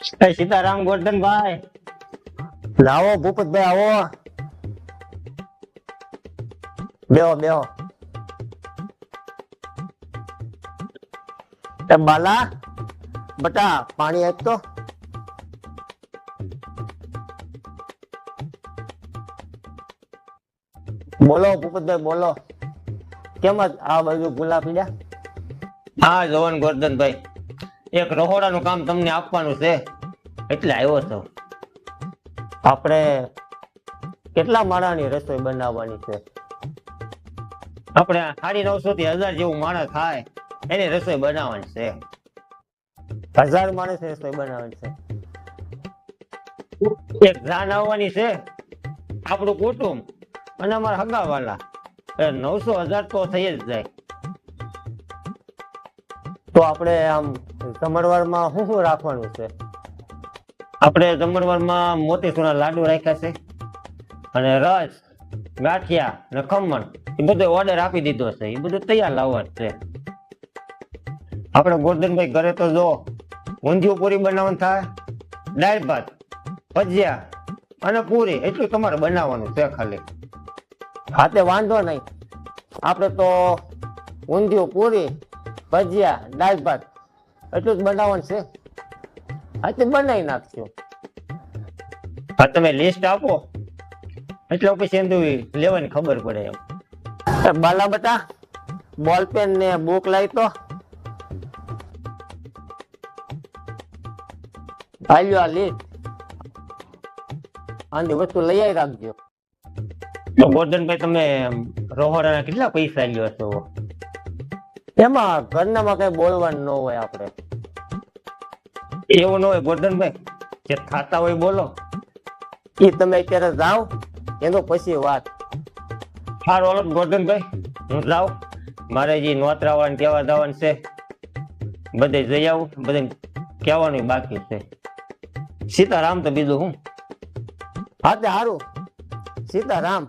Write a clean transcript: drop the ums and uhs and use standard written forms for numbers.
સીતારામ ગોરધનભાઈ, લાવો ભૂપતભાઈ આવો, બેહો બેહો. એ બાલા બટા પાણી આપ તો. બોલો ભૂપતભાઈ બોલો, કેમ જ આ બાજુ ગુલાબ પીડ્યા? હા જવાન ગોરધનભાઈ, એક રહોડાનું કામ તમને આપવાનું છે એટલે આવ્યો છો. આપણે કેટલા માળાની રસોઈ બનાવવાની છે? આપણે 950 થી 1000 જેવું માણસ થાય એની રસોઈ બનાવવાની છે. 1000 માણસની રસોઈ બનાવવાની છે. એક જાન આવવાની છે, આપણું કુટુંબ અને અમારા હગાવાલા, 900-1000 તો થઈ જ જાય. તો આપણે આમ જમણવારમાં શું શું રાખવાનું છે? આપણે જમણવારમાં મોતીચૂરના લાડુ રાખ્યા છે અને રસ, ગાંઠિયા ને ખમણ એ બધો ઓર્ડર આપી દીધો છે. એ બધું તૈયાર લાવવાનું છે. આપણે ગોરધનભાઈ ઘરે તો જો ઊંધિયું પૂરી બનાવવાનું થાય, દાળ ભાત, ભજીયા અને પૂરી એટલું તમારે બનાવવાનું છે ખાલી. હા તે વાંધો નહીં, આપણે તો ઊંધિયું પૂરી ભજીયા દાળ ભાત એટલું જ બનાવવાનું છે. હા તે બનાવી નાખજો. હા તમે લિસ્ટ આપો એટલે પછી એનું લેવાની ખબર પડે એમ. એ બાલા બટા બોલ પેન ને બુક લાવી તો. હાલ્યો આ લિસ્ટ, આની વસ્તુ લઈ આવી રાખજો. તો ગોરધનભાઈ તમે રોહડાના કેટલા પૈસા લ્યો છો? એમાં ઘરનામાં કઈ બોલવાનું ન હોય. આપણે એવું ન હોય ગોરધનભાઈ, જે ખાતા હોય બોલો. એ તમે અત્યારે જાઓ એનો પછી વાત. સારું હાલો ગોરધનભાઈ, હું જાઉં, મારે જે નોતરાવાનું કહેવા જવાનું છે, બધે જઈ આવું, બધે કહેવાનું બાકી છે. સીતારામ તો બીજું હું. હા તે સારું, સીતારામ.